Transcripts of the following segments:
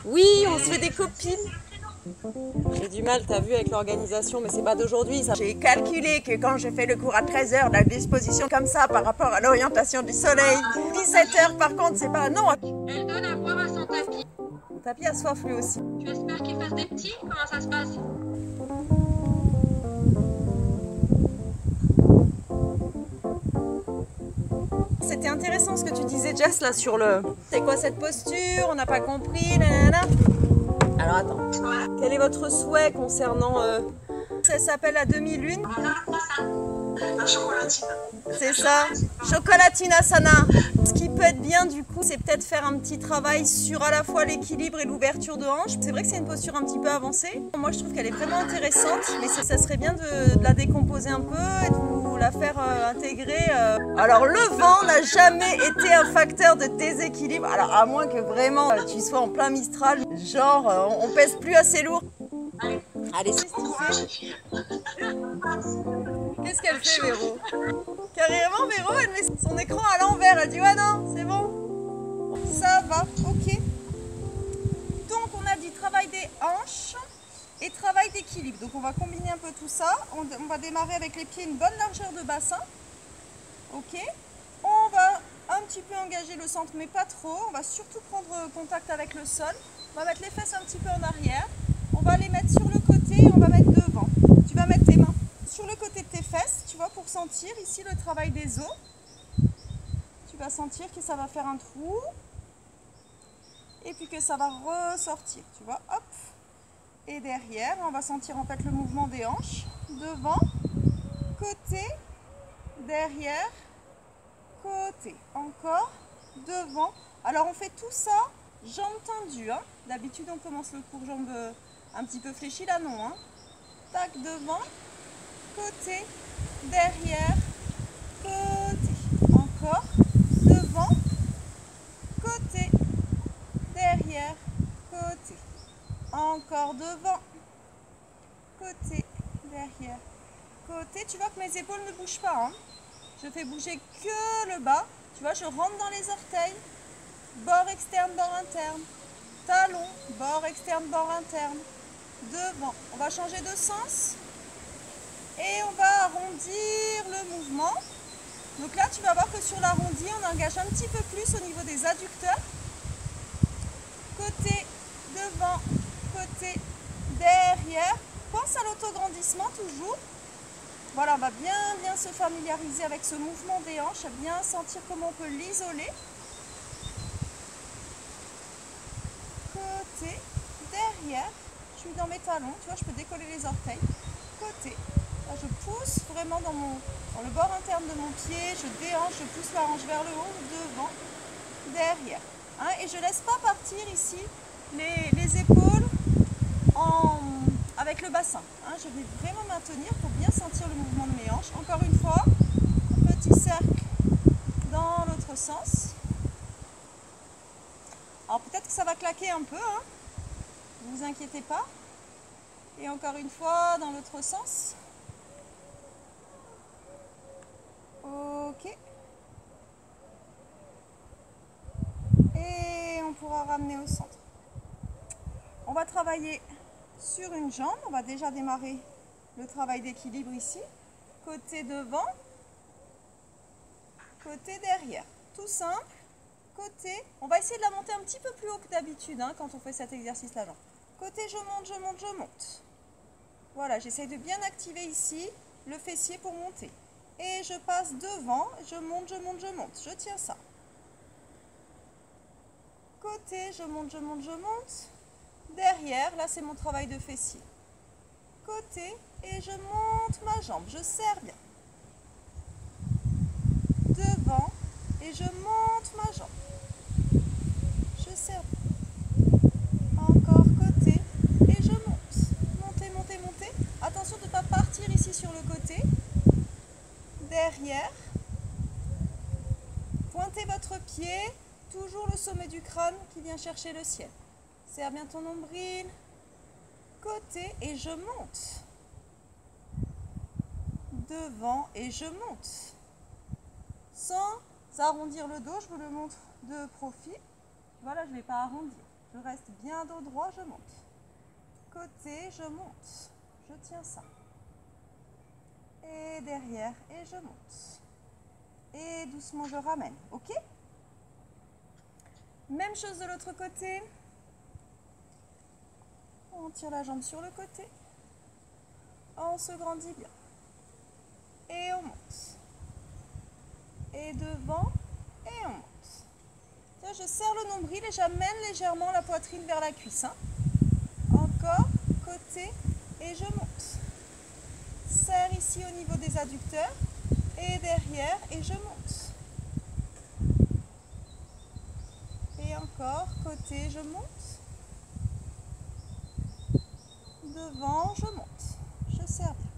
Oui, on se fait des copines. J'ai du mal, t'as vu, avec l'organisation, mais c'est pas d'aujourd'hui. J'ai calculé que quand je fais le cours à 13 h, la disposition comme ça par rapport à l'orientation du soleil, 17 h par contre, c'est pas... Non. Elle donne à boire à son tapis. Le tapis a soif lui aussi. Tu espères qu'il fasse des petits? Comment ça se passe? C'était intéressant ce que tu disais, Jess, là, sur le... C'est quoi cette posture? On n'a pas compris, nanana. Alors, attends. Quel est votre souhait concernant... Ça s'appelle la demi-lune. La chocolatine. C'est ça, chocolatinasana. Ce qui peut être bien du coup, c'est peut-être faire un petit travail sur à la fois l'équilibre et l'ouverture de hanche. C'est vrai que c'est une posture un petit peu avancée. Moi je trouve qu'elle est vraiment intéressante, mais ça serait bien de la décomposer un peu et de vous la faire intégrer. Alors le vent n'a jamais été un facteur de déséquilibre, alors à moins que vraiment tu sois en plein Mistral, genre on pèse plus assez lourd. Allez, c'est ce Bon courage, les filles. Qu'est-ce qu'elle fait, Véro? Carrément, Véro, elle met son écran à l'envers. Elle dit ouais, non, c'est bon. Ça va, ok. Donc, on a dit travail des hanches et travail d'équilibre. Donc, on va combiner un peu tout ça. On va démarrer avec les pieds, une bonne largeur de bassin. Ok. On va un petit peu engager le centre, mais pas trop. On va surtout prendre contact avec le sol. On va mettre les fesses un petit peu en arrière. On va les mettre sur le côté et on va mettre devant. Tu vas mettre tes mains sur le côté de tes fesses, tu vois, pour sentir ici le travail des os. Tu vas sentir que ça va faire un trou et puis que ça va ressortir, tu vois, hop. Et derrière, on va sentir en fait le mouvement des hanches. Devant, côté, derrière, côté. Encore, devant. Alors on fait tout ça, jambes tendues. Hein. D'habitude on commence le cours jambes un petit peu fléchies, là non. Hein. Tac, devant. Côté, derrière, côté, encore, devant, côté, derrière, côté, encore devant, côté, derrière, côté. Tu vois que mes épaules ne bougent pas, hein. Je fais bouger que le bas, tu vois, je rentre dans les orteils, bord externe, bord interne, talon, bord externe, bord interne, devant. On va changer de sens. Et on va arrondir le mouvement. Donc là, tu vas voir que sur l'arrondi, on engage un petit peu plus au niveau des adducteurs. Côté, devant, côté, derrière. Pense à l'autograndissement toujours. Voilà, on va bien se familiariser avec ce mouvement des hanches, bien sentir comment on peut l'isoler. Côté, derrière. Je suis dans mes talons, tu vois, je peux décoller les orteils. Côté. Là, je pousse vraiment dans le bord interne de mon pied, je déhanche, je pousse la hanche vers le haut, devant, derrière. Hein, et je ne laisse pas partir ici les épaules avec le bassin. Hein, je vais vraiment maintenir pour bien sentir le mouvement de mes hanches. Encore une fois, petit cercle dans l'autre sens. Alors peut-être que ça va claquer un peu, hein, ne vous inquiétez pas. Et encore une fois, dans l'autre sens. Ok. Et on pourra ramener au centre. On va travailler sur une jambe. On va déjà démarrer le travail d'équilibre ici. Côté devant, côté derrière. Tout simple. Côté. On va essayer de la monter un petit peu plus haut que d'habitude hein, quand on fait cet exercice-là. Côté, je monte, je monte, je monte. Voilà, j'essaie de bien activer ici le fessier pour monter. Et je passe devant, je monte, je monte, je monte. Je tiens ça. Côté, je monte, je monte, je monte. Derrière, là c'est mon travail de fessier. Côté, et je monte ma jambe. Je serre bien. Devant, et je monte ma jambe. Je serre bien. Encore côté, et je monte. Montez, montez, montez. Attention de ne pas partir ici sur le côté. Derrière, pointez votre pied, toujours le sommet du crâne qui vient chercher le ciel. Serre bien ton nombril, côté et je monte. Devant et je monte. Sans arrondir le dos, je vous le montre de profil. Voilà, je ne vais pas arrondir. Je reste bien dos droit, je monte. Côté, je monte. Je tiens ça. Et derrière, et je monte. Et doucement, je ramène. Ok? Même chose de l'autre côté. On tire la jambe sur le côté. On se grandit bien. Et on monte. Et devant, et on monte. Tiens, je serre le nombril et j'amène légèrement la poitrine vers la cuisse. Hein. Encore, côté, et je monte. Serre ici au niveau des adducteurs. Et derrière, et je monte. Et encore, côté, je monte. Devant, je monte. Je serre bien.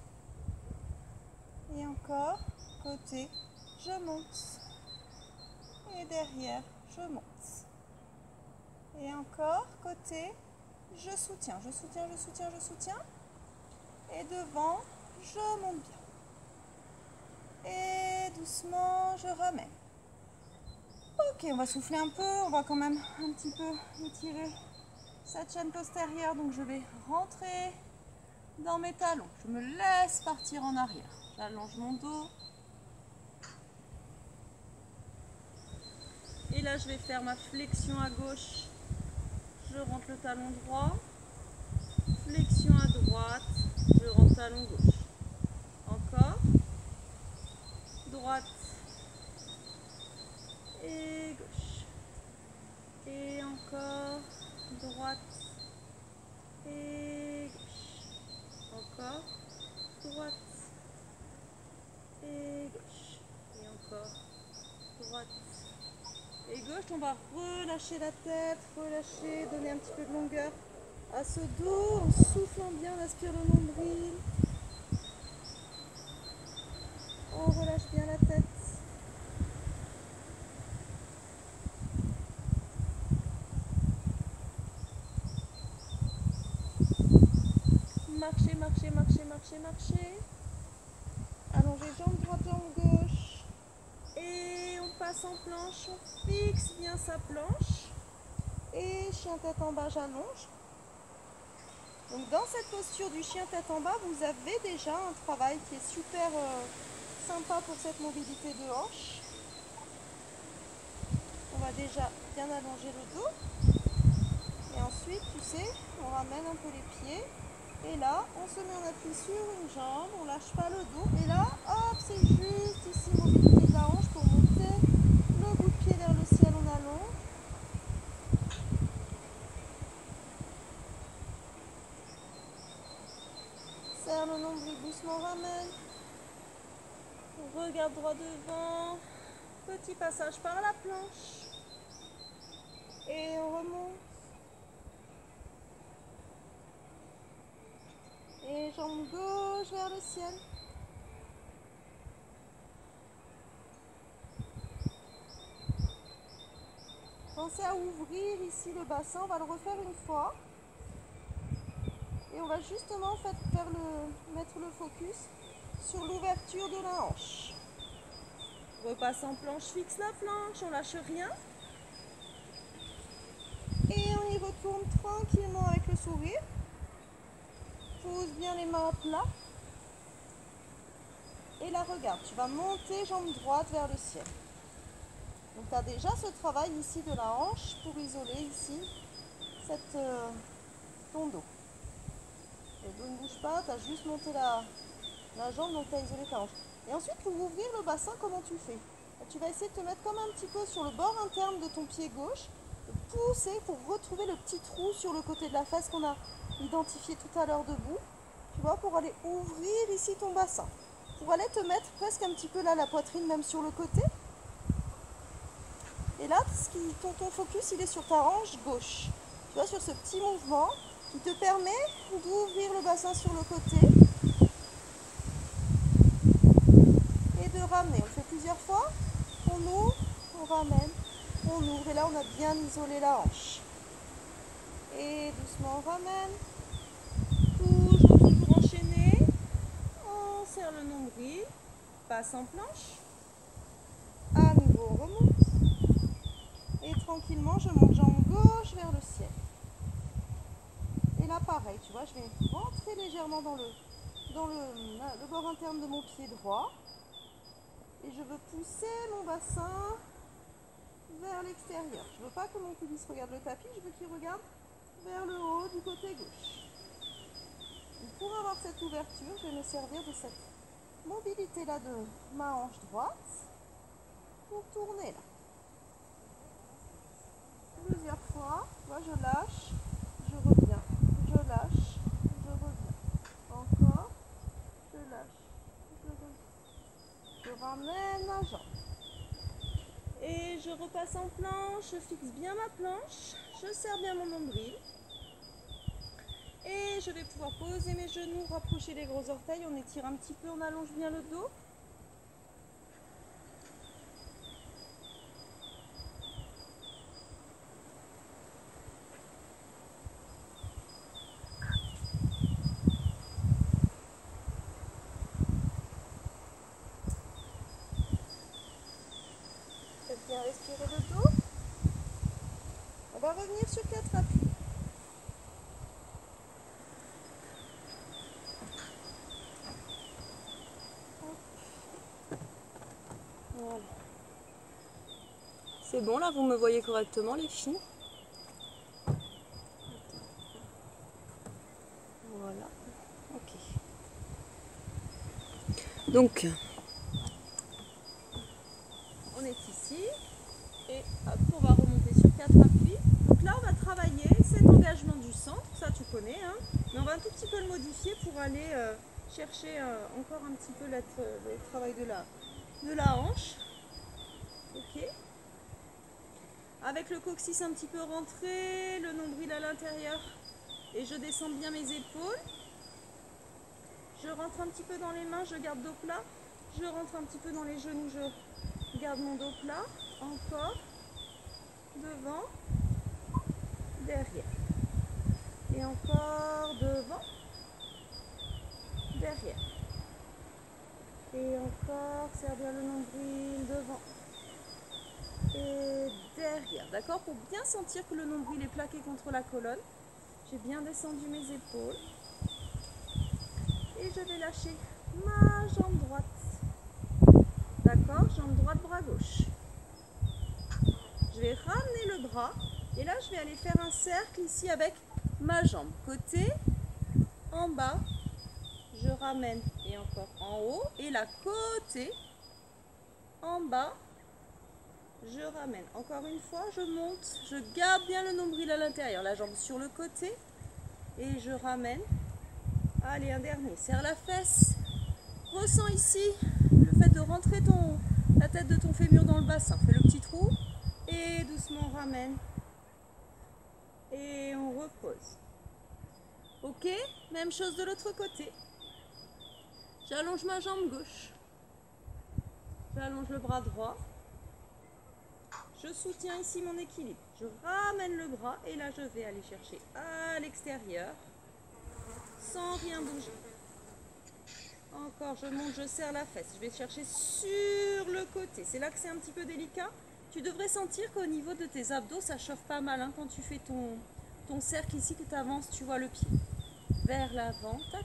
Et encore, côté, je monte. Et derrière, je monte. Et encore, côté, je soutiens, je soutiens, je soutiens, je soutiens. Et devant, je monte bien. Et doucement, je ramène. Ok, on va souffler un peu. On va quand même un petit peu étirer cette chaîne postérieure. Donc je vais rentrer dans mes talons. Je me laisse partir en arrière. J'allonge mon dos. Et là, je vais faire ma flexion à gauche. Je rentre le talon droit. Flexion à droite. Je rentre talon gauche. Encore. Droite. Et gauche. Et encore. Droite. Et gauche. Encore. Droite. Et gauche. Et encore. Droite. Et gauche, on va relâcher la tête, relâcher, donner un petit peu de longueur à ce dos, en soufflant bien, on aspire le nombril. On relâche bien la tête. Marchez, marchez, marchez, marchez, marchez. Allongez jambe droite, jambe gauche. Et on passe en planche, on fixe bien sa planche. Et chien tête en bas, j'allonge. Donc dans cette posture du chien tête en bas, vous avez déjà un travail qui est super sympa pour cette mobilité de hanche. On va déjà bien allonger le dos. Et ensuite, tu sais, on ramène un peu les pieds. Et là, on se met en appui sur une jambe, on lâche pas le dos. Et là, hop, c'est juste ici, mobilité de la hanche pour monter le bout de pied vers le ciel, on allonge. Serre le nombril, doucement ramène. On regarde droit devant. Petit passage par la planche. Et on remonte. Et jambe gauche vers le ciel. Pensez à ouvrir ici le bassin, on va le refaire une fois. Et on va justement mettre le focus sur l'ouverture de la hanche. Repasse en planche, fixe la planche, on lâche rien. Et on y retourne tranquillement avec le sourire. Pose bien les mains à plat. Et là, regarde, tu vas monter jambe droite vers le ciel. Donc tu as déjà ce travail ici de la hanche pour isoler ici ton dos. Le dos ne bouge pas, tu as juste monté la jambe, donc tu as isolé ta hanche. Et ensuite, pour ouvrir le bassin, comment tu fais? Tu vas essayer de te mettre comme un petit peu sur le bord interne de ton pied gauche, de pousser pour retrouver le petit trou sur le côté de la fesse qu'on a identifié tout à l'heure debout. Tu vois, pour aller ouvrir ici ton bassin. Pour aller te mettre presque un petit peu là, la poitrine même sur le côté. Et là, ton focus, il est sur ta hanche gauche. Tu vois, sur ce petit mouvement qui te permet d'ouvrir le bassin sur le côté et de ramener. On le fait plusieurs fois. On ouvre, on ramène, on ouvre. Et là, on a bien isolé la hanche. Et doucement, on ramène. Toujours enchaîné. On serre le nombril. Passe en planche. À nouveau, on remonte. Et tranquillement, je monte jambe gauche vers le ciel. pareil, tu vois, je vais rentrer légèrement dans le bord interne de mon pied droit. Et je veux pousser mon bassin vers l'extérieur. Je ne veux pas que mon pubis regarde le tapis, je veux qu'il regarde vers le haut du côté gauche. Et pour avoir cette ouverture, je vais me servir de cette mobilité-là de ma hanche droite pour tourner là. Plusieurs fois, moi je lâche, je reviens, je lâche, je reviens. Encore, je lâche, je reviens. Je ramène ma jambe. Et je repasse en planche, je fixe bien ma planche, je serre bien mon nombril. Et je vais pouvoir poser mes genoux, rapprocher les gros orteils, on étire un petit peu, on allonge bien le dos. Faites bien respirer le dos. On va revenir sur 4 appuis. Voilà. C'est bon, là, vous me voyez correctement, les filles? Voilà. Ok. Donc, on est ici. Et hop, on va remonter sur 4 appuis. Donc là, on va travailler cet engagement du centre. Ça, tu connais, hein? Mais on va un tout petit peu le modifier pour aller chercher encore un petit peu le travail de la hanche. Ok. Avec le coccyx un petit peu rentré, le nombril à l'intérieur. Et je descends bien mes épaules. Je rentre un petit peu dans les mains, je garde dos plat. Je rentre un petit peu dans les genoux, je garde mon dos plat. Encore. Devant. Derrière. Et encore devant. Derrière. Et encore, serre bien le nombril, devant et derrière, d'accord? Pour bien sentir que le nombril est plaqué contre la colonne, j'ai bien descendu mes épaules et je vais lâcher ma jambe droite, d'accord? Jambe droite, bras gauche. Je vais ramener le bras et là je vais aller faire un cercle ici avec ma jambe, côté, en bas, je ramène et encore en haut et la côté, en bas, je ramène. Encore une fois, je monte, je garde bien le nombril à l'intérieur, la jambe sur le côté et je ramène. Allez, un dernier, serre la fesse. Ressens ici le fait de rentrer la tête de ton fémur dans le bassin. Fais le petit trou et doucement on ramène et on repose. Ok, même chose de l'autre côté. J'allonge ma jambe gauche. J'allonge le bras droit. Je soutiens ici mon équilibre. Je ramène le bras et là je vais aller chercher à l'extérieur sans rien bouger. Encore, je monte, je serre la fesse. Je vais chercher sur le côté. C'est là que c'est un petit peu délicat. Tu devrais sentir qu'au niveau de tes abdos, ça chauffe pas mal hein, quand tu fais ton cercle ici, que tu avances, tu vois le pied. Vers l'avant, tac.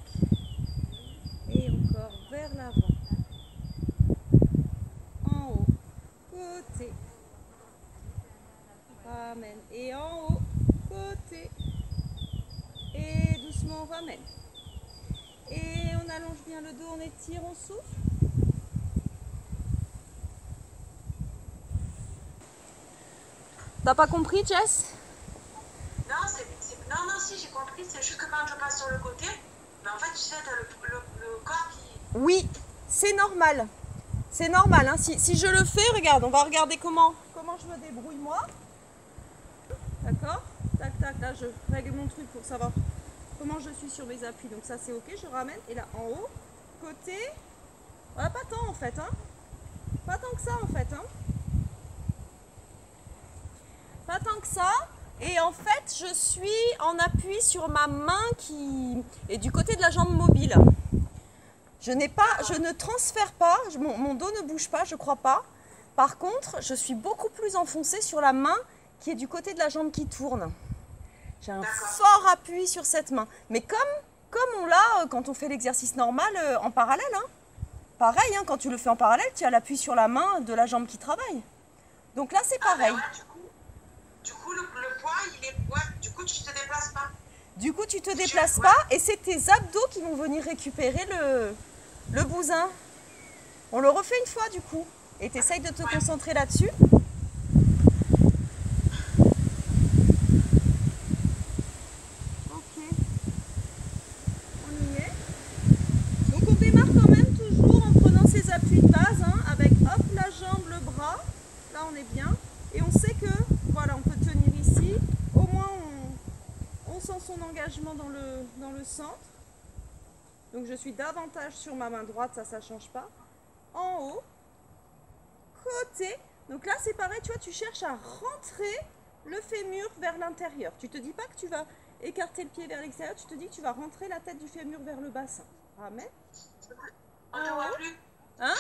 Et encore vers l'avant. En haut, côté. Ramène. Et en haut, côté. Et doucement on ramène. Et on allonge bien le dos, on étire, on souffle. T'as pas compris, Jess? Non, non, si, j'ai compris. C'est juste que quand je passe sur le côté, mais en fait, tu sais, t'as le corps qui... Oui, c'est normal. C'est normal. Hein. Si je le fais, regarde, on va regarder comment je me débrouille moi. D'accord? Tac, tac, là, je règle mon truc pour savoir comment je suis sur mes appuis. Donc ça, c'est OK. Je ramène. Et là, en haut, côté. Voilà, pas tant en fait. Hein. Pas tant que ça en fait. Hein. Pas tant que ça. Et en fait, je suis en appui sur ma main qui est du côté de la jambe mobile. Je ne transfère pas, mon dos ne bouge pas, je crois pas. Par contre, je suis beaucoup plus enfoncée sur la main qui est du côté de la jambe qui tourne. J'ai un D'accord. fort appui sur cette main. Mais comme on l'a quand on fait l'exercice normal en parallèle. Hein. Pareil, hein, quand tu le fais en parallèle, tu as l'appui sur la main de la jambe qui travaille. Donc là, c'est pareil. Ah, ben ouais, du coup le poids, il est... Ouais, du coup, tu te déplaces pas. Du coup, tu te déplaces pas et c'est tes abdos qui vont venir récupérer le bousin. On le refait une fois du coup. Et tu essayes de te concentrer là-dessus. Ok. On y est. Donc on démarre quand même toujours en prenant ses appuis de base, hein, avec hop la jambe, le bras. Là on est bien. Et on sait que voilà, on peut tenir ici. Au moins on sent son engagement dans le centre. Donc je suis davantage sur ma main droite, ça ne change pas. En haut, côté. Donc là c'est pareil, tu vois, tu cherches à rentrer le fémur vers l'intérieur. Tu te dis pas que tu vas écarter le pied vers l'extérieur, tu te dis que tu vas rentrer la tête du fémur vers le bassin. Ramène. On ne voit plus. Hein?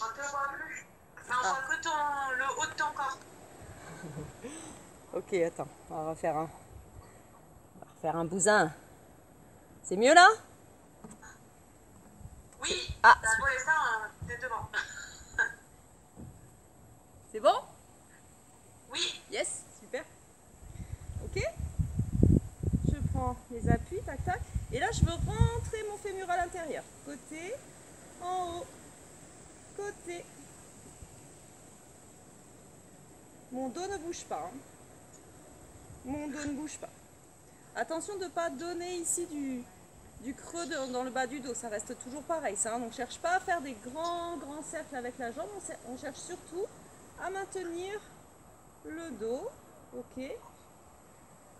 On ne te voit plus. Mais on voit que le haut de ton corps. Ok, attends, on va refaire un bousin. C'est mieux là? Oui, Ah, t'as beau les seins, t'es devant. c'est bon? Oui. Yes, super. Ok. Je prends les appuis, tac tac. Et là, je veux rentrer mon fémur à l'intérieur. Côté, en haut, côté. Mon dos ne bouge pas. Hein. Mon dos ne bouge pas. Attention de ne pas donner ici du creux dans le bas du dos. Ça reste toujours pareil. Ça, hein. On ne cherche pas à faire des grands cercles avec la jambe. On cherche surtout à maintenir le dos. Ok.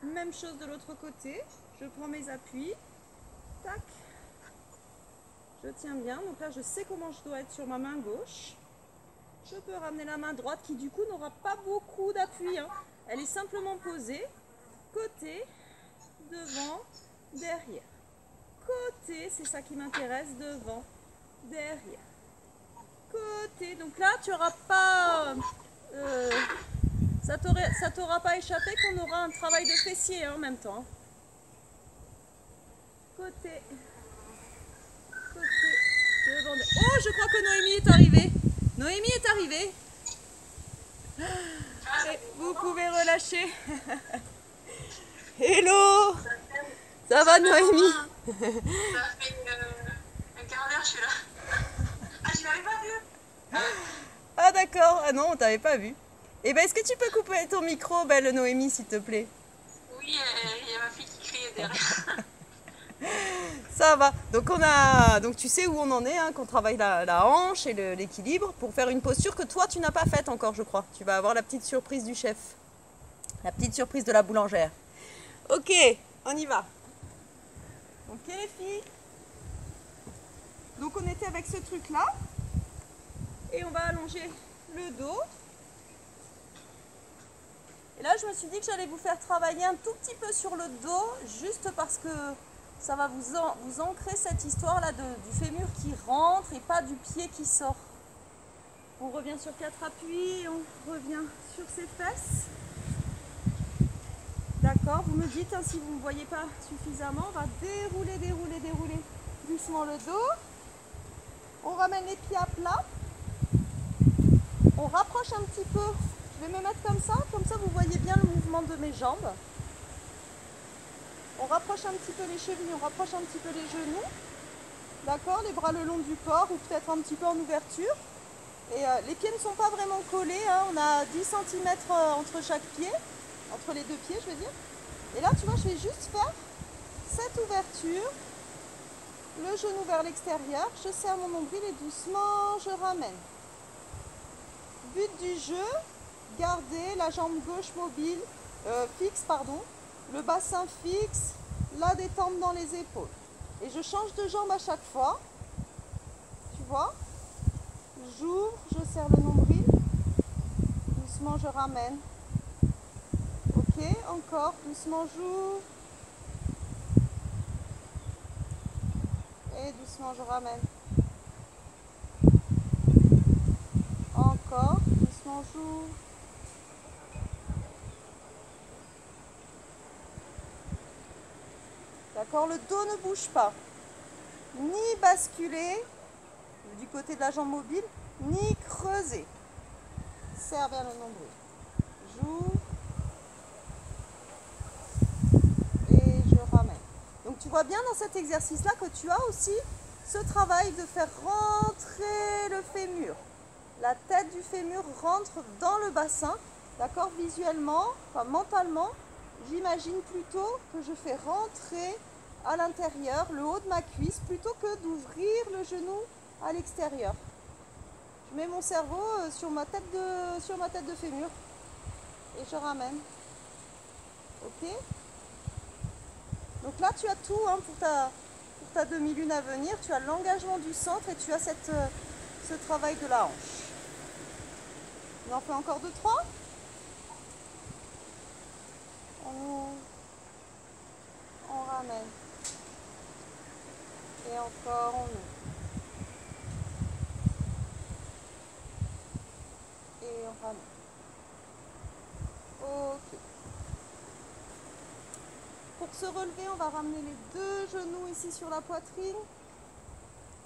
Même chose de l'autre côté. Je prends mes appuis. Tac. Je tiens bien. Donc là, je sais comment je dois être sur ma main gauche. Je peux ramener la main droite qui du coup n'aura pas beaucoup d'appui. Hein. Elle est simplement posée. Côté, devant, derrière. Côté, c'est ça qui m'intéresse. Devant, derrière. Côté. Donc là, tu n'auras pas... ça t'aura pas échappé qu'on aura un travail de fessier hein, en même temps. Côté. Côté. Devant. Oh, je crois que Noémie est arrivée. Noémie est arrivée. Et vous pouvez relâcher. Hello. Ça va Noémie? Ça fait un quart d'heure, je suis là. Ah, je l'avais pas vu. Ah d'accord. Ah non, on t'avait pas vu. Eh ben, est-ce que tu peux couper ton micro, belle Noémie, s'il te plaît? Oui, il y a ma fille qui criait derrière. Ça va. Donc tu sais où on en est, hein, qu'on travaille la hanche et l'équilibre pour faire une posture que toi tu n'as pas faite encore, je crois. Tu vas avoir la petite surprise du chef, la petite surprise de la boulangère. Ok, on y va. Ok les filles. Donc on était avec ce truc là et on va allonger le dos. Et là je me suis dit que j'allais vous faire travailler un tout petit peu sur le dos, juste parce que ça va vous ancrer cette histoire-là du fémur qui rentre et pas du pied qui sort. On revient sur 4 appuis, on revient sur ses fesses. D'accord, vous me dites hein, si vous ne voyez pas suffisamment, on va dérouler doucement le dos. On ramène les pieds à plat. On rapproche un petit peu. Je vais me mettre comme ça vous voyez bien le mouvement de mes jambes. On rapproche un petit peu les chevilles, on rapproche un petit peu les genoux. D'accord, les bras le long du corps ou peut-être un petit peu en ouverture. Et les pieds ne sont pas vraiment collés, hein. On a 10 cm entre chaque pied, entre les deux pieds je veux dire. Et là tu vois, je vais juste faire cette ouverture, le genou vers l'extérieur, je serre mon nombril et doucement je ramène. But du jeu, garder la jambe gauche mobile, fixe pardon. Le bassin fixe, la détente dans les épaules. Et je change de jambe à chaque fois. Tu vois? J'ouvre, je serre le nombril. Doucement, je ramène. Ok, encore. Doucement, j'ouvre. Et doucement, je ramène. Encore. Doucement, j'ouvre. D'accord? Le dos ne bouge pas. Ni basculer du côté de la jambe mobile, ni creuser. Serre vers le nombril. J'ouvre. Et je ramène. Donc tu vois bien dans cet exercice-là que tu as aussi ce travail de faire rentrer le fémur. La tête du fémur rentre dans le bassin. D'accord? Visuellement, enfin mentalement, j'imagine plutôt que je fais rentrer à l'intérieur le haut de ma cuisse plutôt que d'ouvrir le genou à l'extérieur. Je mets mon cerveau sur ma tête de fémur et je ramène. Ok? Donc là tu as tout hein, pour ta demi-lune à venir. Tu as l'engagement du centre et tu as ce travail de la hanche. On en fait encore 2-3. On ramène. Et encore on ouvre. Et on ramène. Ok. Pour se relever, on va ramener les deux genoux ici sur la poitrine.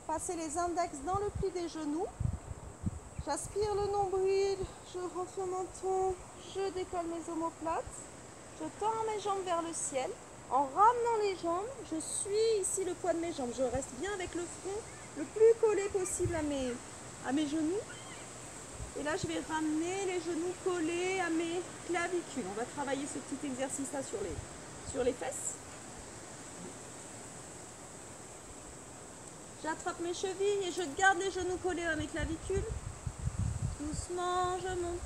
Passer les index dans le pli des genoux. J'aspire le nombril, je rentre le menton, je décolle mes omoplates. Je tends mes jambes vers le ciel. En ramenant les jambes, je suis ici le poids de mes jambes. Je reste bien avec le front le plus collé possible à mes genoux. Et là, je vais ramener les genoux collés à mes clavicules. On va travailler ce petit exercice-là sur les fesses. J'attrape mes chevilles et je garde les genoux collés à mes clavicules. Doucement, je monte.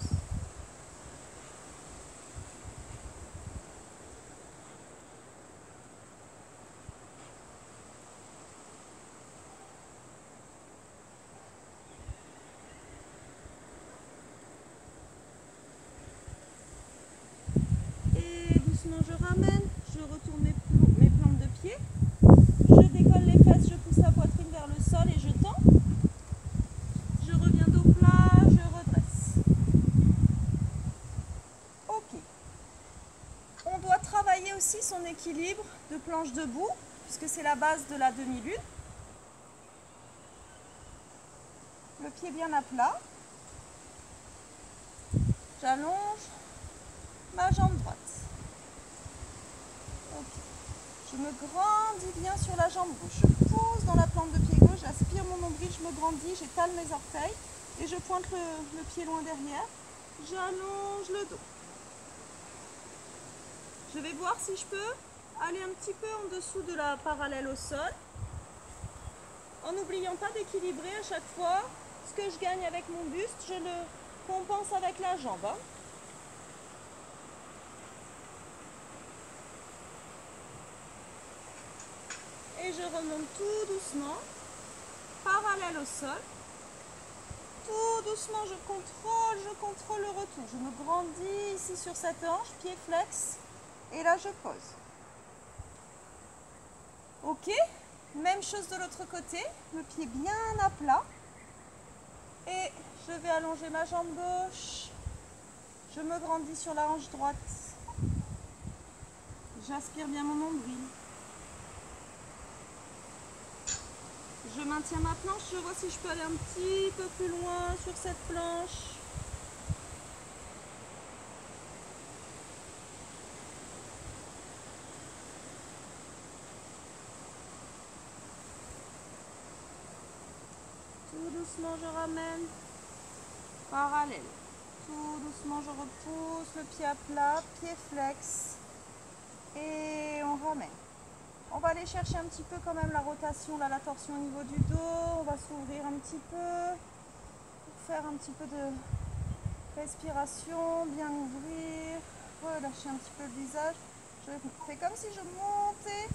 Et doucement, je ramène. Je retourne mes plantes de pied. Je décolle les fesses, je pousse la poitrine vers le sol et je tends. Je reviens dos plat, je redresse. Ok. On doit travailler aussi son équilibre de planche debout, puisque c'est la base de la demi-lune. Le pied bien à plat. J'allonge ma jambe droite. Ok. Je me grandis bien sur la jambe gauche. Je pousse dans la plante de pied gauche, j'aspire mon nombril, je me grandis, j'étale mes orteils et je pointe le pied loin derrière. J'allonge le dos. Je vais voir si je peux aller un petit peu en dessous de la parallèle au sol, en n'oubliant pas d'équilibrer à chaque fois ce que je gagne avec mon buste, je le compense avec la jambe. Hein. Et je remonte tout doucement, parallèle au sol. Tout doucement, je contrôle le retour. Je me grandis ici sur cette hanche, pied flex. Et là, je pose. Ok, même chose de l'autre côté. Le pied bien à plat. Et je vais allonger ma jambe gauche. Je me grandis sur la hanche droite. J'aspire bien mon nombril. Je maintiens ma planche, je vois si je peux aller un petit peu plus loin sur cette planche. Tout doucement, je ramène. Parallèle. Tout doucement, je repousse le pied à plat, pied flex. Et on ramène. On va aller chercher un petit peu quand même la rotation, là, la torsion au niveau du dos. On va s'ouvrir un petit peu pour faire un petit peu de respiration, bien ouvrir, relâcher un petit peu le visage. Je fais comme si je montais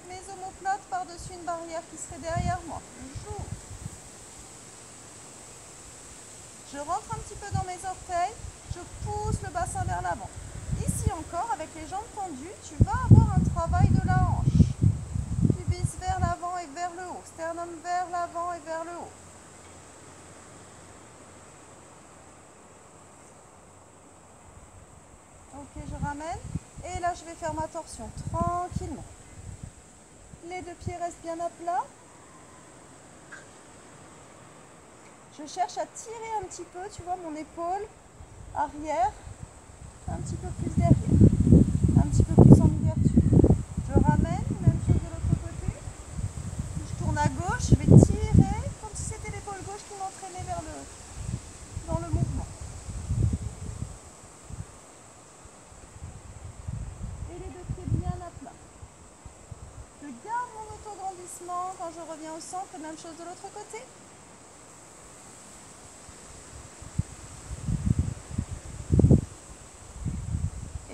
mes omoplates par-dessus une barrière qui serait derrière moi. J'ouvre. Je rentre un petit peu dans mes orteils, je pousse le bassin vers l'avant. Ici encore, avec les jambes tendues, tu vas avoir un travail de la hanche. Pubis vers l'avant et vers le haut. Sternum vers l'avant et vers le haut. Ok, je ramène. Et là, je vais faire ma torsion tranquillement. Les deux pieds restent bien à plat. Je cherche à tirer un petit peu, tu vois, mon épaule arrière, un petit peu plus derrière, un petit peu plus en ouverture. Je ramène, même chose de l'autre côté. Puis je tourne à gauche, je vais tirer comme si c'était l'épaule gauche qui m'entraînait vers dans le mouvement. Et les deux pieds bien à plat. Je garde mon autograndissement quand je reviens au centre, même chose de l'autre côté.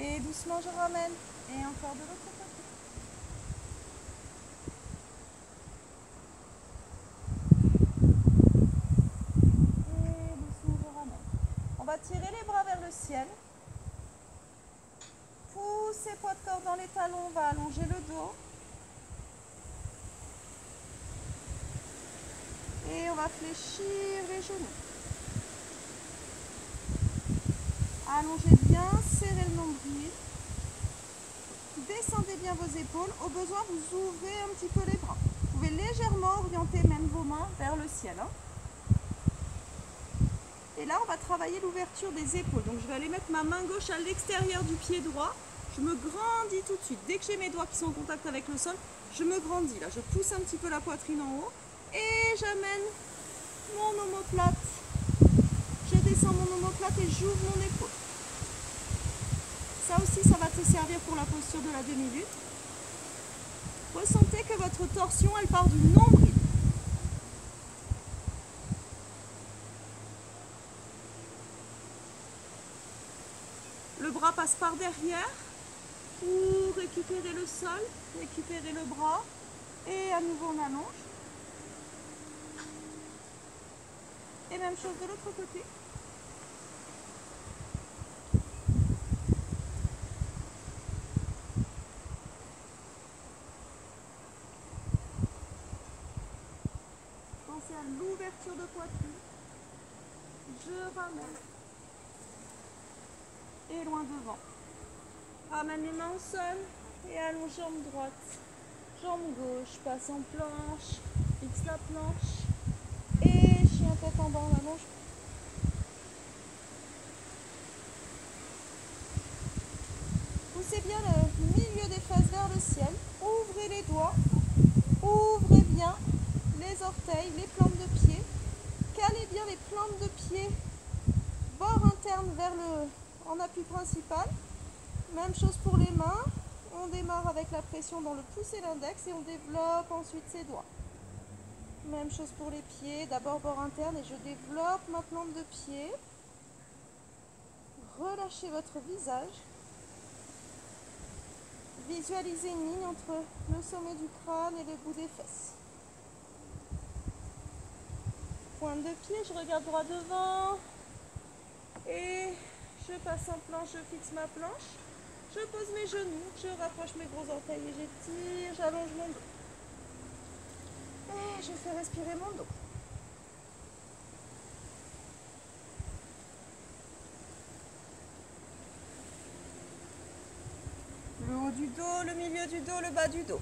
Et doucement je ramène. Et encore de l'autre côté. Et doucement je ramène. On va tirer les bras vers le ciel. Poussez poids de corps dans les talons, on va allonger le dos. Et on va fléchir les genoux. Allongez bien, serrez le nombril. Descendez bien vos épaules. Au besoin, vous ouvrez un petit peu les bras. Vous pouvez légèrement orienter même vos mains vers le ciel. Et là, on va travailler l'ouverture des épaules. Donc, je vais aller mettre ma main gauche à l'extérieur du pied droit. Je me grandis tout de suite. Dès que j'ai mes doigts qui sont en contact avec le sol, je me grandis. Là, je pousse un petit peu la poitrine en haut. Et j'amène mon omoplate. Je descends mon omoplate et j'ouvre mon épaule. Ça aussi, ça va te servir pour la posture de la demi-lune. Ressentez que votre torsion, elle part du nombril. Le bras passe par derrière pour récupérer le sol, récupérer le bras. Et à nouveau, on allonge. Et même chose de l'autre côté. Pensez à l'ouverture de poitrine. Je ramène. Et loin devant. Ramène les mains au sol et allonge jambe droite. Jambe gauche, passe en planche, fixe la planche. Et chien tête en bas, on allonge. Poussez bien le milieu des fesses vers le ciel. Ouvrez les doigts. Ouvrez bien les orteils, les plantes de pied. Calez bien les plantes de pied. Bord interne vers en appui principal. Même chose pour les mains. On démarre avec la pression dans le pouce et l'index et on développe ensuite ses doigts. Même chose pour les pieds, d'abord bord interne et je développe ma plante de pied. Relâchez votre visage. Visualisez une ligne entre le sommet du crâne et les bouts des fesses. Pointe de pied, je regarde droit devant. Et je passe en planche, je fixe ma planche. Je pose mes genoux, je rapproche mes gros orteils et j'étire, j'allonge mon dos. Et je fais respirer mon dos. Le haut du dos, le milieu du dos, le bas du dos.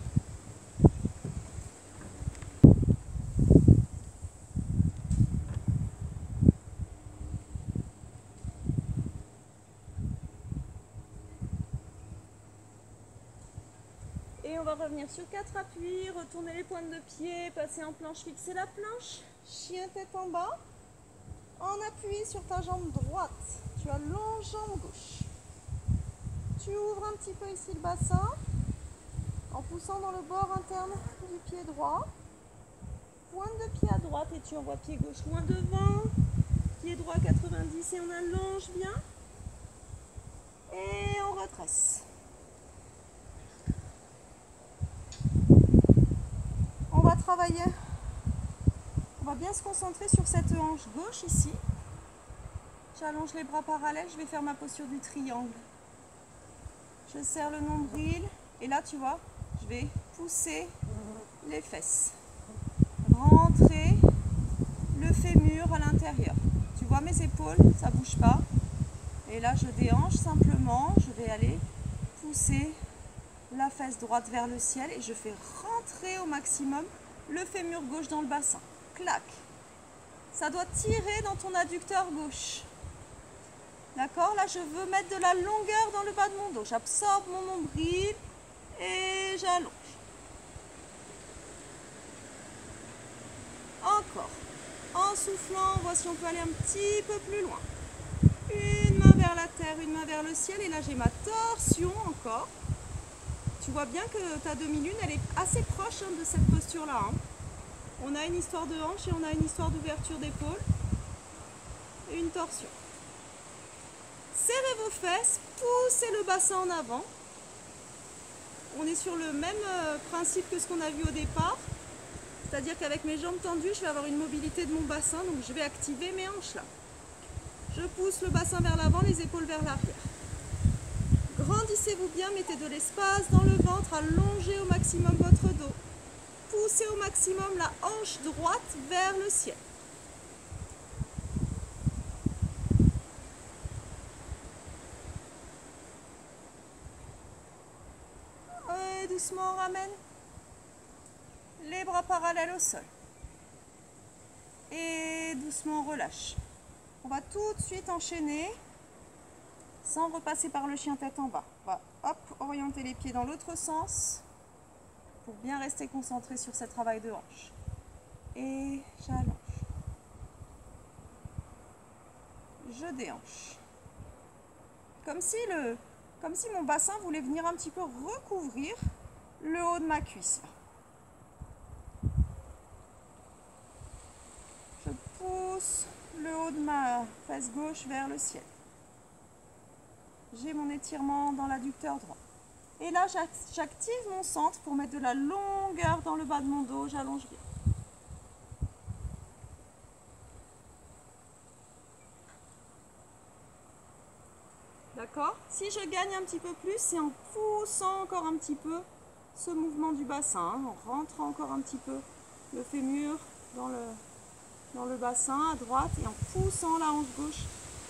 Et on va revenir sur 4 appuis, retourner les pointes de pied, passer en planche, fixer la planche. Chien tête en bas. En appui sur ta jambe droite. Tu allonges jambe gauche. Tu ouvres un petit peu ici le bassin en poussant dans le bord interne du pied droit. Pointe de pied à droite et tu envoies pied gauche loin devant. Pied droit 90 et on allonge bien. Et on retresse. On va travailler, on va bien se concentrer sur cette hanche gauche ici. J'allonge les bras parallèles, je vais faire ma posture du triangle. Je serre le nombril et là tu vois, je vais pousser les fesses. Rentrer le fémur à l'intérieur. Tu vois mes épaules, ça ne bouge pas. Et là je déhanche simplement, je vais aller pousser la fesse droite vers le ciel et je fais rentrer au maximum le fémur gauche dans le bassin. Clac. Ça doit tirer dans ton adducteur gauche. D'accord? Là, je veux mettre de la longueur dans le bas de mon dos. J'absorbe mon nombril et j'allonge. Encore. En soufflant, voici si on peut aller un petit peu plus loin. Une main vers la terre, une main vers le ciel. Et là, j'ai ma torsion encore. Tu vois bien que ta demi-lune, elle est assez proche de cette posture-là. On a une histoire de hanche et on a une histoire d'ouverture d'épaule. Et une torsion. Serrez vos fesses, poussez le bassin en avant. On est sur le même principe que ce qu'on a vu au départ. C'est-à-dire qu'avec mes jambes tendues, je vais avoir une mobilité de mon bassin, donc je vais activer mes hanches là. Je pousse le bassin vers l'avant, les épaules vers l'arrière. Grandissez-vous bien, mettez de l'espace dans le ventre, allongez au maximum votre dos. Poussez au maximum la hanche droite vers le ciel. Et doucement on ramène les bras parallèles au sol. Et doucement on relâche. On va tout de suite enchaîner sans repasser par le chien tête en bas. On va hop, orienter les pieds dans l'autre sens pour bien rester concentré sur ce travail de hanche. Et j'allonge. Je déhanche. Comme si mon bassin voulait venir un petit peu recouvrir le haut de ma cuisse. Je pousse le haut de ma fesse gauche vers le ciel. J'ai mon étirement dans l'adducteur droit. Et là, j'active mon centre pour mettre de la longueur dans le bas de mon dos. J'allonge bien. D'accord? Si je gagne un petit peu plus, c'est en poussant encore un petit peu ce mouvement du bassin, en rentrant encore un petit peu le fémur dans le bassin à droite et en poussant la hanche gauche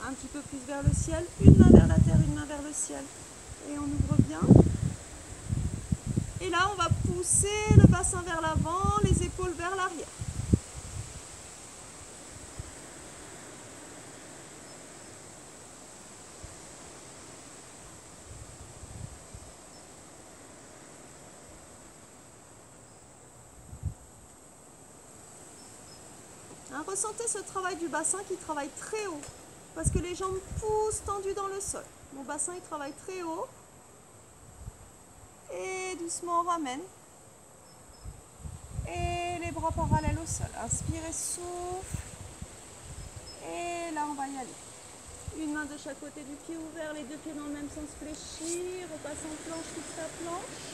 un petit peu plus vers le ciel. Une main vers la terre, une main vers le ciel. Et on ouvre bien. Et là, on va pousser le bassin vers l'avant, les épaules vers l'arrière. Ressentez ce travail du bassin qui travaille très haut, parce que les jambes poussent tendues dans le sol. Mon bassin, il travaille très haut. Et doucement, on ramène. Et les bras parallèles au sol. Inspirez, souffle. Et là, on va y aller. Une main de chaque côté du pied ouvert, les deux pieds dans le même sens fléchis. Repasse en planche, fixe la planche.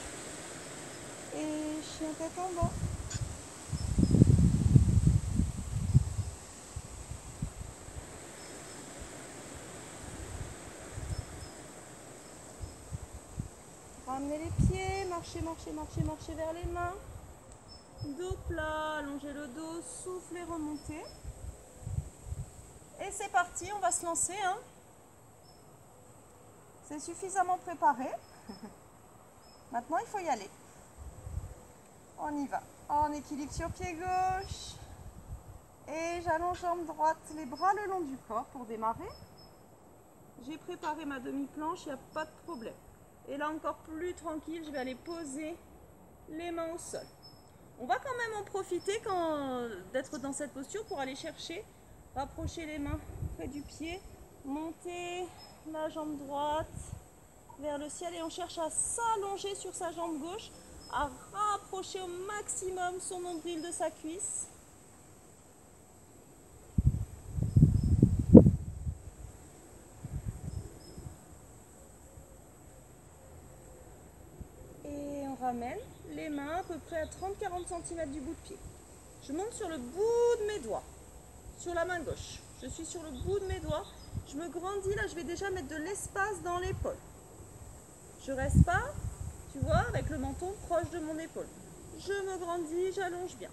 Et chien tête en bas. Ramenez les pieds, marchez, marchez, marchez, marchez vers les mains. Dos plat, allongez le dos, soufflez, remontez. Et c'est parti, on va se lancer. C'est suffisamment préparé. Maintenant, il faut y aller. On y va. En équilibre sur pied gauche. Et j'allonge jambe droite, les bras le long du corps pour démarrer. J'ai préparé ma demi-planche, il n'y a pas de problème. Et là, encore plus tranquille, je vais aller poser les mains au sol. On va quand même en profiter d'être dans cette posture pour aller chercher, rapprocher les mains près du pied, monter la jambe droite vers le ciel et on cherche à s'allonger sur sa jambe gauche, à rapprocher au maximum son nombril de sa cuisse. Ramène les mains à peu près à 30-40 cm du bout de pied. Je monte sur le bout de mes doigts, sur la main gauche. Je suis sur le bout de mes doigts. Je me grandis, là je vais déjà mettre de l'espace dans l'épaule. Je reste pas, tu vois, avec le menton proche de mon épaule. Je me grandis, j'allonge bien.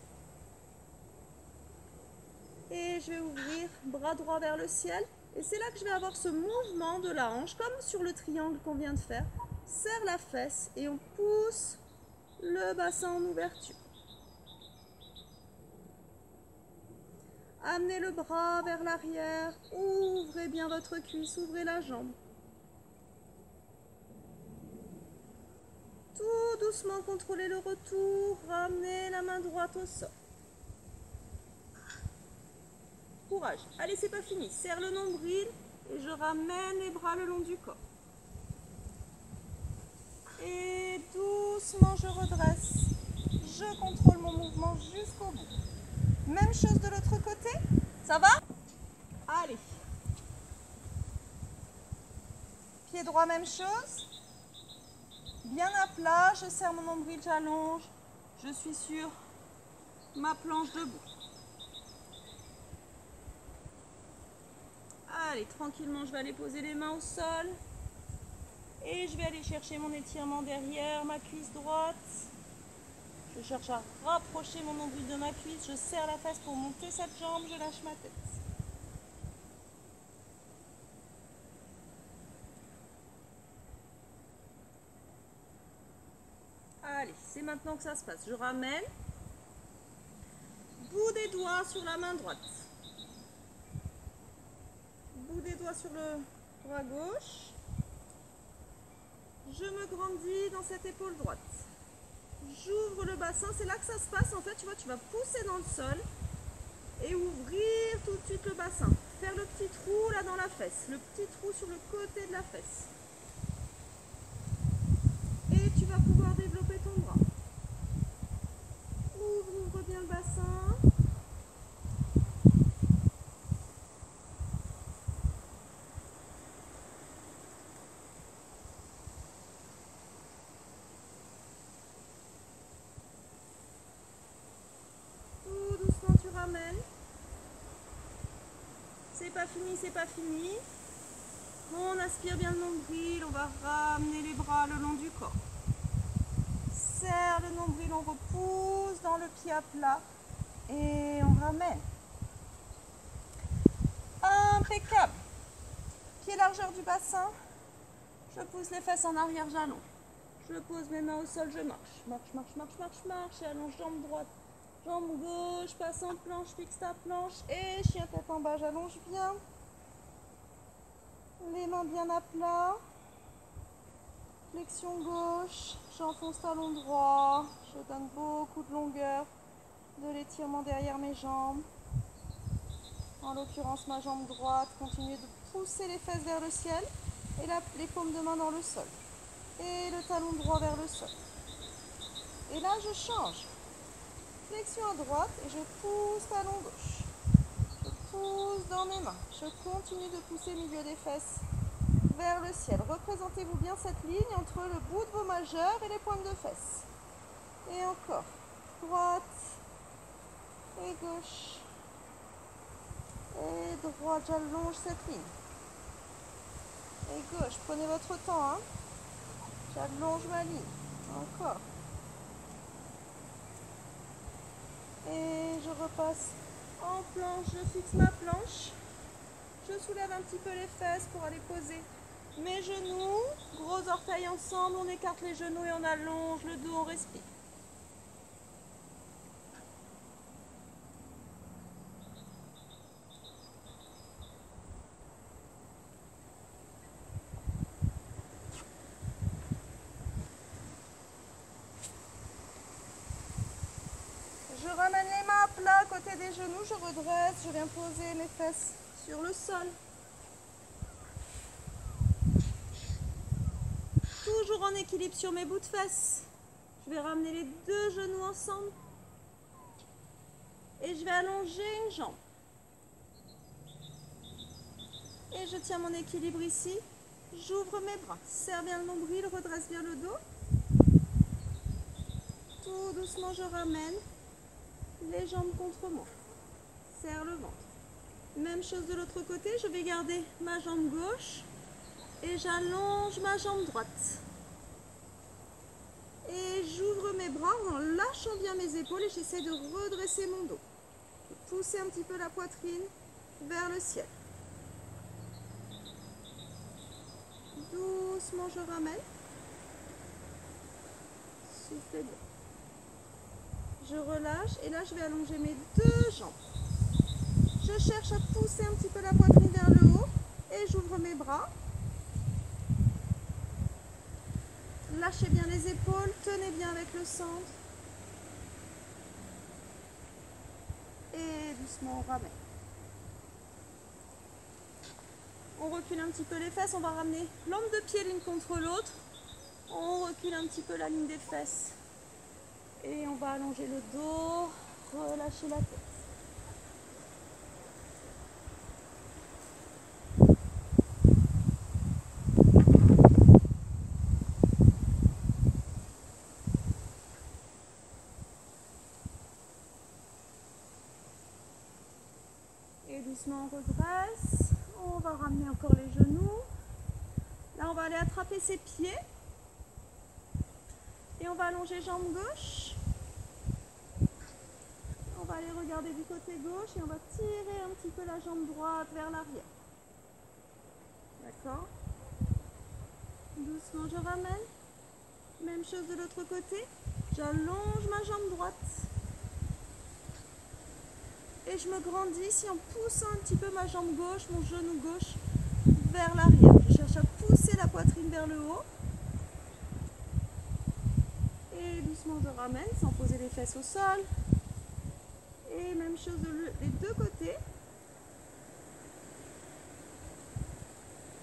Et je vais ouvrir bras droit vers le ciel. Et c'est là que je vais avoir ce mouvement de la hanche, comme sur le triangle qu'on vient de faire. serre la fesse et on pousse le bassin en ouverture. Amenez le bras vers l'arrière, ouvrez bien votre cuisse, ouvrez la jambe. Tout doucement contrôlez le retour, ramenez la main droite au sol. Courage. Allez, c'est pas fini. Serre le nombril et je ramène les bras le long du corps. Et doucement, je redresse. Je contrôle mon mouvement jusqu'au bout. Même chose de l'autre côté. Ça va? Allez. Pied droit, même chose. Bien à plat, je serre mon nombril, j'allonge. Je suis sur ma planche debout. Allez, tranquillement, je vais aller poser les mains au sol. Et je vais aller chercher mon étirement derrière ma cuisse droite. Je cherche à rapprocher mon nombril de ma cuisse. Je serre la fesse pour monter cette jambe. Je lâche ma tête. Allez, c'est maintenant que ça se passe. Je ramène. Bout des doigts sur la main droite. Bout des doigts sur le bras gauche. Je me grandis dans cette épaule droite. J'ouvre le bassin, c'est là que ça se passe en fait, tu vois, tu vas pousser dans le sol et ouvrir tout de suite le bassin. Faire le petit trou là dans la fesse, le petit trou sur le côté de la fesse. Et tu vas pouvoir développer ton bras. Ouvre bien le bassin. C'est pas fini, c'est pas fini. On aspire bien le nombril, on va ramener les bras le long du corps. Serre le nombril, on repousse dans le pied à plat et on ramène. Impeccable. Pied largeur du bassin, je pousse les fesses en arrière, j'allonge. Je pose mes mains au sol, je marche. Marche, et allonge jambe droite. Jambe gauche, passe en planche, fixe ta planche et chien tête en bas, j'allonge bien. Les mains bien à plat. Flexion gauche, j'enfonce talon droit. Je donne beaucoup de longueur de l'étirement derrière mes jambes. En l'occurrence, ma jambe droite, continuez de pousser les fesses vers le ciel et les paumes de main dans le sol. Et le talon droit vers le sol. Et là, je change. Flexion à droite et je pousse talon gauche. Je pousse dans mes mains. Je continue de pousser le milieu des fesses vers le ciel. Représentez-vous bien cette ligne entre le bout de vos majeurs et les pointes de fesses. Et encore. Droite et gauche. Et droite, j'allonge cette ligne. Et gauche, prenez votre temps. Hein. J'allonge ma ligne. Encore. Et je repasse en planche, je fixe ma planche. Je soulève un petit peu les fesses pour aller poser mes genoux. Gros orteils ensemble, on écarte les genoux et on allonge le dos, on respire. Je ramène les mains à plat à côté des genoux, je redresse, je viens poser mes fesses sur le sol. Toujours en équilibre sur mes bouts de fesses. Je vais ramener les deux genoux ensemble. Et je vais allonger une jambe. Et je tiens mon équilibre ici. J'ouvre mes bras, serre bien le nombril, redresse bien le dos. Tout doucement, je ramène les jambes contre moi. Serre le ventre. Même chose de l'autre côté, je vais garder ma jambe gauche et j'allonge ma jambe droite. Et j'ouvre mes bras en lâchant bien mes épaules et j'essaie de redresser mon dos. Pousser un petit peu la poitrine vers le ciel. Doucement, je ramène. Soufflez bien. Je relâche et là je vais allonger mes deux jambes. Je cherche à pousser un petit peu la poitrine vers le haut et j'ouvre mes bras. Lâchez bien les épaules, tenez bien avec le centre. Et doucement on ramène. On recule un petit peu les fesses, on va ramener l'ombre de pied l'une contre l'autre. On recule un petit peu la ligne des fesses. Et on va allonger le dos, relâcher la tête. Et doucement on redresse. On va ramener encore les genoux. Là on va aller attraper ses pieds. Et on va allonger jambe gauche. On va aller regarder du côté gauche et on va tirer un petit peu la jambe droite vers l'arrière. D'accord? Doucement je ramène. Même chose de l'autre côté. J'allonge ma jambe droite. Et je me grandis en poussant un petit peu ma jambe gauche, mon genou gauche vers l'arrière. Je cherche à pousser la poitrine vers le haut. Et doucement je ramène sans poser les fesses au sol. Et même chose des deux côtés.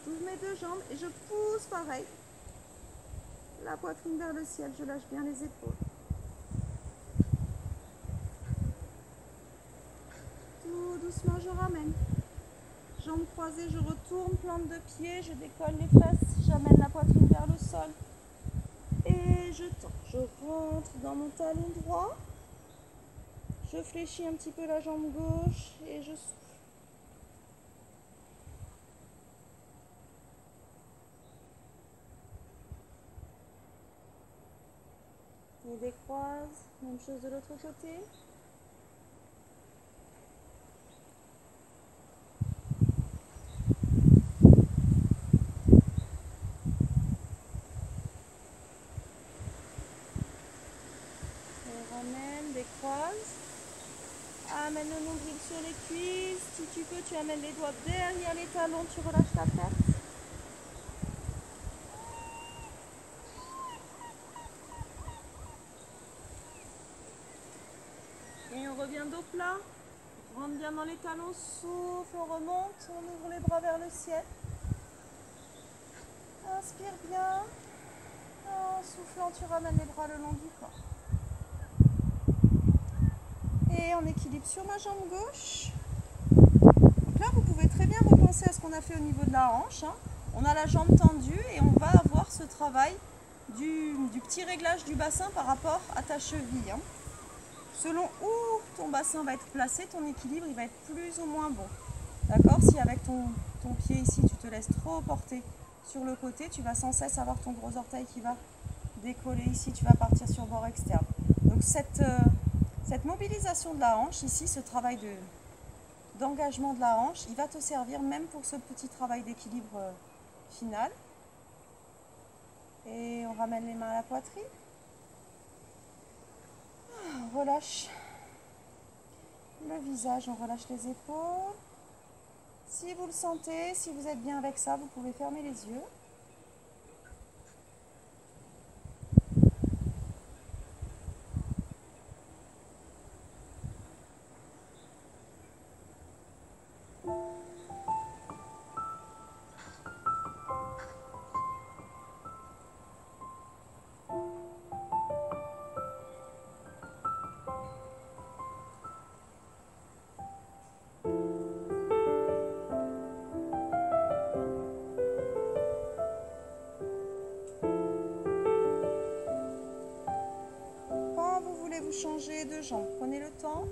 J'ouvre mes deux jambes et je pousse pareil. La poitrine vers le ciel, je lâche bien les épaules. Tout doucement je ramène. Jambes croisées, je retourne, plante de pied, je décolle les fesses, j'amène la poitrine vers le sol. Et je tends. Je rentre dans mon talon droit. Je fléchis un petit peu la jambe gauche et je souffle. Et décroise. Même chose de l'autre côté. Ramène, décroise. Amène le nombril sur les cuisses. Si tu peux, tu amènes les doigts derrière les talons, tu relâches la tête. Et on revient dos plat. Rentre bien dans les talons, souffle, on remonte, on ouvre les bras vers le ciel. Inspire bien. En soufflant, tu ramènes les bras le long du corps. Et on équilibre sur ma jambe gauche. Donc là, vous pouvez très bien repenser à ce qu'on a fait au niveau de la hanche. On a la jambe tendue et on va avoir ce travail du petit réglage du bassin par rapport à ta cheville. Selon où ton bassin va être placé, ton équilibre il va être plus ou moins bon. D'accord? Si avec ton pied ici, tu te laisses trop porter sur le côté, tu vas sans cesse avoir ton gros orteil qui va décoller ici, tu vas partir sur le bord externe. Donc cette mobilisation de la hanche ici, ce travail d'engagement de la hanche, il va te servir même pour ce petit travail d'équilibre final. Et on ramène les mains à la poitrine. On relâche le visage, on relâche les épaules. Si vous le sentez, si vous êtes bien avec ça, vous pouvez fermer les yeux. Changer de jambe. Prenez le temps.